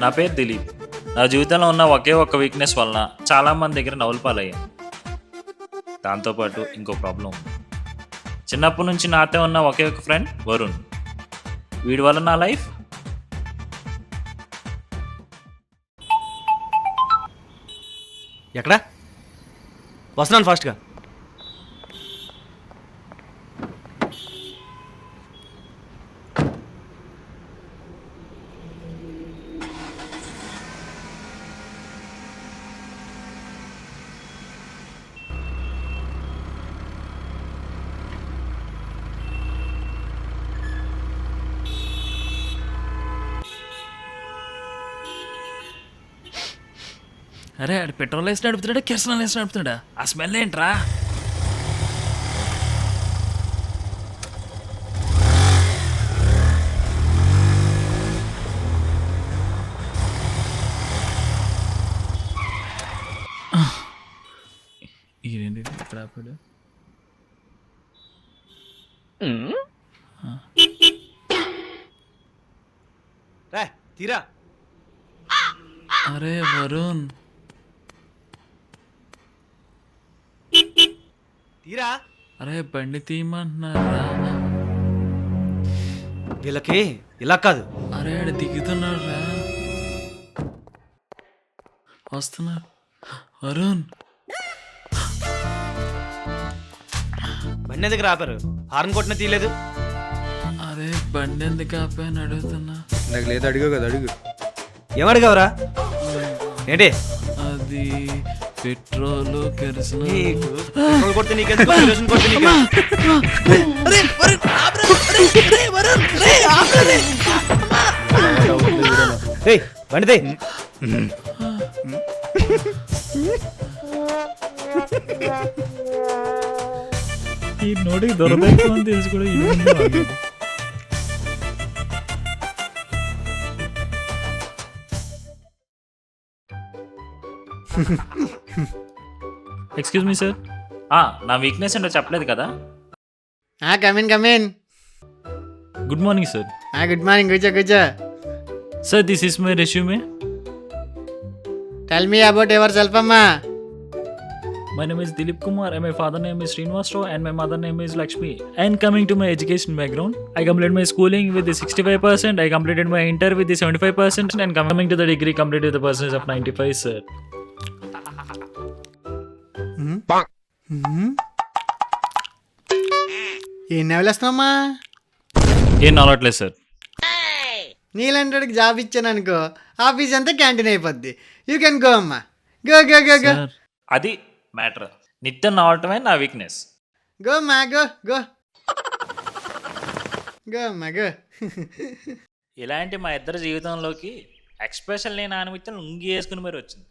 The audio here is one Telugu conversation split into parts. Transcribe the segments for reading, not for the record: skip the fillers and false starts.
నా పేరు దిలీప్. నా జీవితంలో ఉన్న ఒకే ఒక్క వీక్నెస్ వలన చాలామంది దగ్గర నవ్వులు పాలయ్యాను. దాంతోపాటు ఇంకో ప్రాబ్లం ఉంది. చిన్నప్పటి నుంచి నాతో ఉన్న ఒకే ఒక ఫ్రెండ్ వరుణ్. వీడి వల్ల నా లైఫ్ ఎక్కడా వస్తున్నాను ఫాస్ట్గా. అరే ఆడు పెట్రోల్ వేసి నడుపుతాడా కిరసనాలు వేసి నడుపుతాడా? ఆ స్మెల్ ఏంట్రా? ఏంటి ఇక్కడ ఆపాడు? రా తీరా. అరే వరుణ్, తీరా. అరే బండి తీయమంటున్నారా? వీళ్ళకి ఇలా కాదు. అరే ఆడు దిగుతున్నాడు రా, వస్తున్నారు. వరుణ్ బండి ఎందుకు ఆపారు? హార్న్ కొట్టిన తీయలేదు. అరే బండి ఎందుకు ఆపాను అడుగుతున్నా. నాకు లేదు, అడిగా కదా, అడుగు. ఏమడిగావురా? ఏంటి అది పెట్రోల్ కిరసనాలు. నీకు పెట్రోల్ కొడితే నీకెందుకు, కిరోసిన్ కొడితే నీకెందుకు? రేయ్, బండి తీ. ఈ నోటికి దొరకదు అని తెలిసి కూడా ఎక్స్క్యూజ్ మీ సార్, నా వీక్నెస్ ఏంటో చెప్పలేదు కదా. Come in come in. Good morning sir. Good morning. కూర్చో కూర్చో. Sir this is my resume. Tell me about your self అమ్మా. My name is Dilip Kumar and my father name is Srinivas Rao and my mother name is Lakshmi. And coming to my education background, I completed my schooling with the 65%, I completed my inter with the 75% and coming to the degree completed with the percentage of 95, sir. ఏం నవలేస్తున్నామ్మా? ఏం నవ్వట్లేదు సార్. నీలాంటికి జాబ్ ఇచ్చాను అనుకో, ఆఫీస్ అంతా క్యాంటీన్ అయిపోద్ది. యూ కెన్ గో అమ్మా. Go go go go. అది మ్యాటర్. నిత్యం నవ్వటమే నా వీక్నెస్. గో అమ్మా గో గో గో అమ్మా గో. ఇలాంటి మా ఇద్దరి జీవితంలోకి ఎక్స్ప్రెషన్ లేని ఆనిమిత్యం లుంగి వేసుకుని మరి వచ్చింది.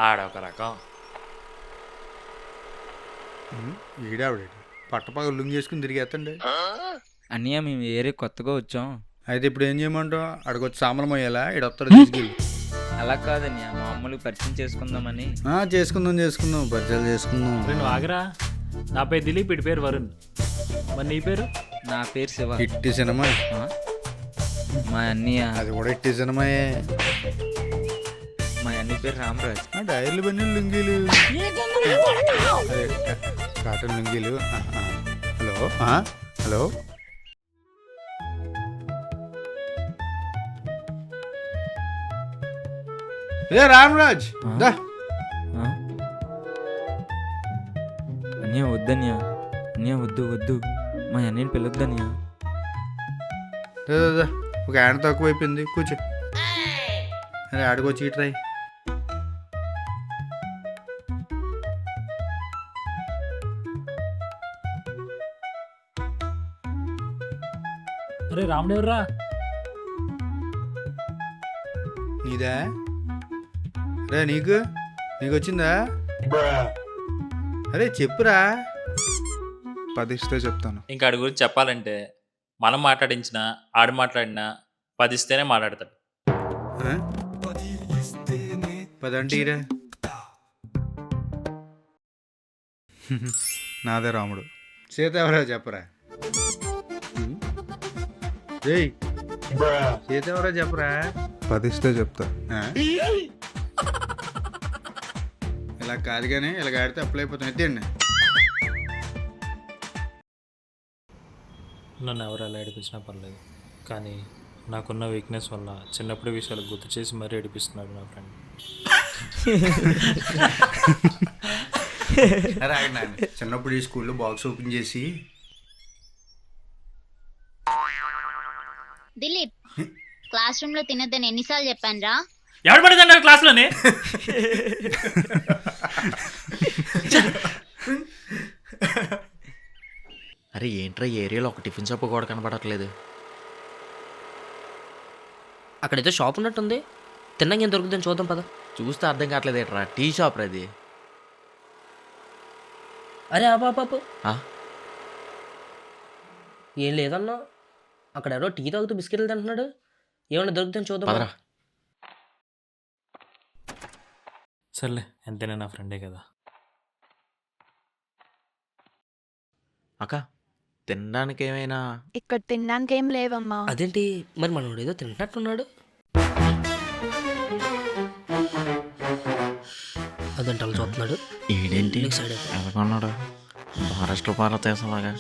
ఆడొక రకం. ఈడావిడ పట్టపగ లుంగి వేసుకుని తిరిగేస్తండి. అన్నయ్య మేము ఏరే కొత్తగా వచ్చాం. అయితే ఇప్పుడు ఏం చేయమంటావు? అక్కడికి సామలం అయ్యేలా ఈడొస్తాడు తీసుకెళ్ళి. అలా కాదన్నయ్య, మామూలుగా పరిచయం చేసుకుందామని. చేసుకుందాం చేసుకుందాం, పరిచయాలు చేసుకుందాం. నువ్వు ఆగరా. నా పేరు దిలీప్, ఇటు పేరు వరుణ్. మరి నీ పేరు? నా పేరు శివ. ఇట్టి సినిమా. మా అన్నయ్య, అది కూడా ఇట్టి సినిమాయే. మా అన్నయ్య పేరు రామరాజ్. డైర్లు బన్నీ లుంగీలు, అదే కాటన్ లుంగీలు. Hello hello. ఏ రామరాజ్ దా. అన్నయ్య వద్దన్నయ్య, అన్నయ్య వద్దు వద్దు, మా అన్నయ్యని పిలొద్దన్నయ్య. దా, దా, దా. ఒక ఆయన తక్కువ అయిపోయింది, కూర్చో. అరే ఆడుకోవచ్చు, ఇట్రాయి. అరే రాముడు ఎవర్రా? నీదా? రే నీకు వచ్చిందా? అరే చెప్పురా. 10 ఇస్తే చెప్తాను. ఇంకా ఆడి గురించి చెప్పాలంటే మనం మాట్లాడించినా ఆడు మాట్లాడినా 10 ఇస్తేనే మాట్లాడతాడు. 10 అంటే ఇరా. నాదే రాముడు. సీత ఎవరో చెప్పరా. ఏయ్ చేతేవరా చెప్పరా 10 ఇస్తే చెప్తా. ఆ? ఇలా కాదు కానీ ఇలా ఆడితే అప్లై అయిపోతాం ఎత్తండి. నన్ను ఎవరు ఎలా ఏడిపించినా పర్లేదు, కానీ నాకున్న వీక్నెస్ వల్ల చిన్నప్పుడు విషయాలు గుర్తు చేసి మరీ ఏడిపిస్తున్నాడు నా ఫ్రెండ్. అరే ఆగండి, ఆగండి. చిన్నప్పుడు ఈ స్కూల్లో బాక్స్ ఓపెన్ చేసి దిలీప్ క్లాస్ రూమ్ లో తినద్దని ఎన్నిసార్లు చెప్పాను రా? ఎవడు పడుతున్నారు క్లాస్లోనే? అరే ఏంట్రా ఈ ఏరియాలో ఒక టిఫిన్ షాప్ కూడా కనపడట్లేదు. అక్కడైతే షాప్ ఉన్నట్టుంది, తిన్నాక ఏం దొరుకుతుందని చూద్దాం పద. చూస్తే అర్థం కావట్లేదు ఏంట్రా, టీ షాప్ అది. అరే ఆపాపు, ఆ? ఏం లేదన్నా, అక్కడ ఎవరో టీ తాగుతూ బిస్కెట్లు తింటున్నాడు, ఏమన్నా దొరుకుతుందని చూద్దాం పదరా. సర్లే, ఎంతైనా నా ఫ్రెండే కదా. అక్క తినడానికి ఏమైనా? ఇక్కడ తినడానికి ఏం లేవమ్మా. అదేంటి మరి మనోడు ఏదో తింటున్నట్టున్నాడు. అదంటే అలా చూస్తున్నాడు. ఈడేంటి నీకు సైడ్ అయిపో. ఎలాగొన్నాడు మహారాష్ట్ర భారతదేశంలాగా?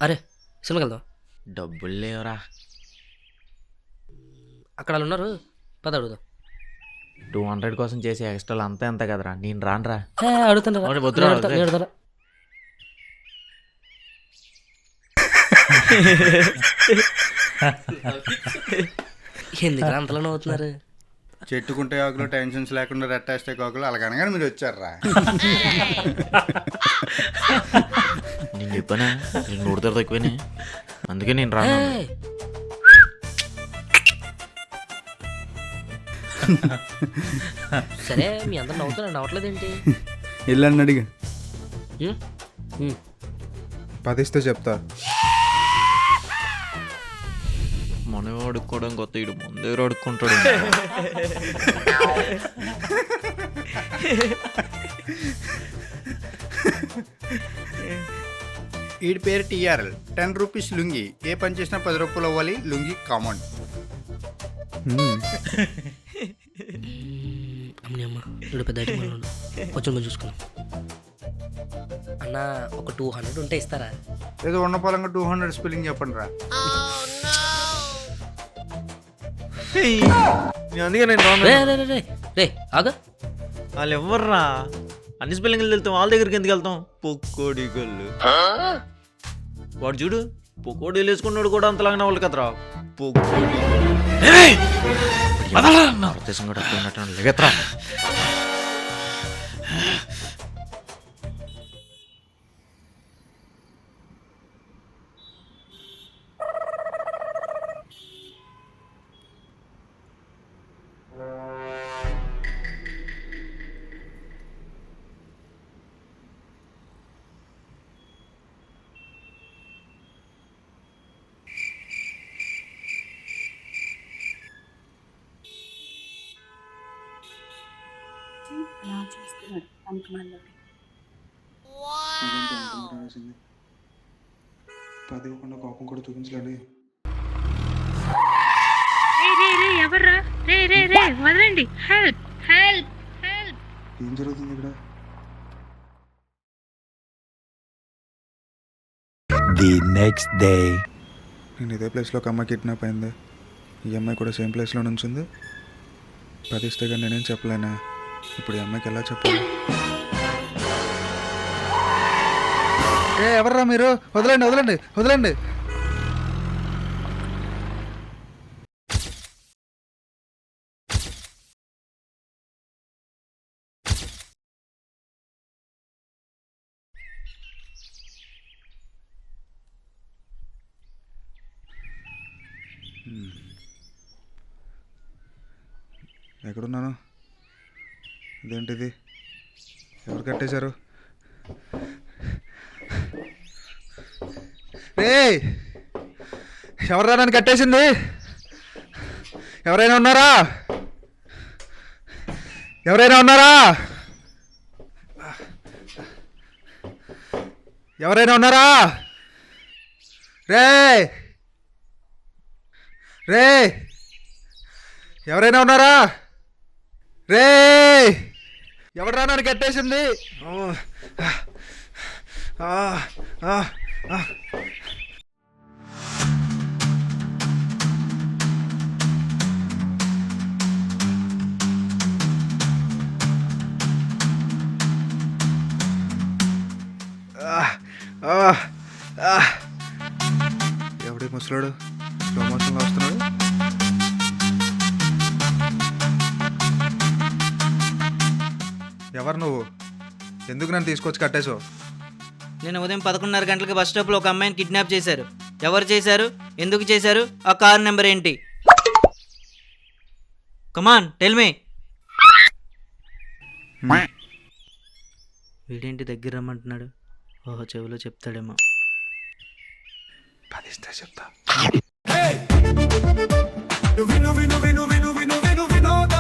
అరే సినిమాకి వెళ్దాం. డబ్బులు లేవురా. అక్కడ వాళ్ళు ఉన్నారు, పద అడుగుదాం. 200 కోసం చేసే ఎక్స్ట్రాలు అంతా ఎంత కదరా, నేను రానురా. అడుగుతాను అవును, వద్దురా, వద్దురా. ఎందుకు అంతలోనే అవుతున్నారు? చెట్టుకుంటే ఆకులు టెన్షన్స్ లేకుండా రెట్టేస్తే కాకులు అలాగనగానే మీరు వచ్చారా? నేను చెప్పానా నేను నూరుతారు తక్కువనే, అందుకే నేను రాను. ఏయ్, సరే మీ అందరు నవ్వుతున్నారు, నవ్వట్లేదేంటి? వెళ్ళండి అడిగా. ఉమ్, ఉమ్. 10 ఇస్తే చెప్తా. మనం అడుక్కోవడం కొత్త, ఇడు ముందే అడుక్కుంటాడు. వీడి పేరు టీఆర్ఎల్. 10 రూపీస్ లుంగి, ఏ పని చేసినా 10 రూపాయలు అవ్వాలి. లుంగి కామన్. అమ్మని అమ్మ ఇప్పుడు పెద్ద ఐటమ్ ఉన్నాడు, కొంచెం మనం చూసుకున్నాం. అన్న ఒక 200 ఉంటే ఇస్తారా? ఏదో ఉన్న పొలంగా 200 స్పెల్లింగ్ చెప్పండి రా. అందుకే నేను రాను. రే రే రే రే రే ఆగా, వాళ్ళు ఎవర్రా? అన్ని స్పెల్లింగ్లు వెళ్తాం, వాళ్ళ దగ్గరికి ఎందుకు వెళ్తాం? పొక్కోడి గల్లు వాడు చూడు, పొక్కోడీలు వేసుకున్నాడు కూడా అంతలాగా నవ్వాలి కదరా. పొక్కోడి భారతదేశం కూడా అట్లా ఉన్నట్టు లేగత్రా. అలా చేస్తున్నాడు పంకమాల్లో. 10 ఇవ్వకుండా కోపం కూడా చూపించలేండి. ఎవర్రా? రే రే రే వదలండి, హెల్ప్ హెల్ప్ హెల్ప్. ఏం జరుగుతుంది ఇక్కడ? నేను ఇదే ప్లేస్లో ఒక అమ్మాయి కిడ్నాప్ అయింది. ఈ అమ్మాయి కూడా సేమ్ ప్లేస్లో నుంచింది. 10 ఇస్తే కానీ నేనేం చెప్పలేనా? ఇప్పుడు ఈ అమ్మాయికి ఎలా చెప్పాలి? ఎవర్రా మీరు? వదలండి వదలండి వదలండి. ఎక్కడున్నాను? ఇదేంటిది? ఎవరు కట్టేశారు? రే, ఎవర్రా నన్ను కట్టేసింది? ఎవరైనా ఉన్నారా? ఎవరైనా ఉన్నారా? ఎవరైనా ఉన్నారా? రే రే, ఎవరైనా ఉన్నారా? రే, ఎవడరా నన్ను కట్టేసింది? ఓ, ఆ, ఆ, ఆ. ఎవడి ముసలాడు స్లో మోషన్లో వస్తున్నాడు? ఎవరు నువ్వు? ఎందుకు నన్ను తీసుకొచ్చి కట్టేశావు? నేను ఉదయం 11:30 గంటలకు బస్ స్టాప్లో ఒక అమ్మాయిని కిడ్నాప్ చేశారు. ఎవరు చేశారు, ఎందుకు చేశారు, ఆ కార్ నెంబర్ ఏంటి? Come on tell me. వీడేంటి దగ్గర రమ్మంటున్నాడు? ఓహో, చెవిలో చెప్తాడేమో. పదిస్తే చెప్తా. విను విను విను విను విను విను వినోద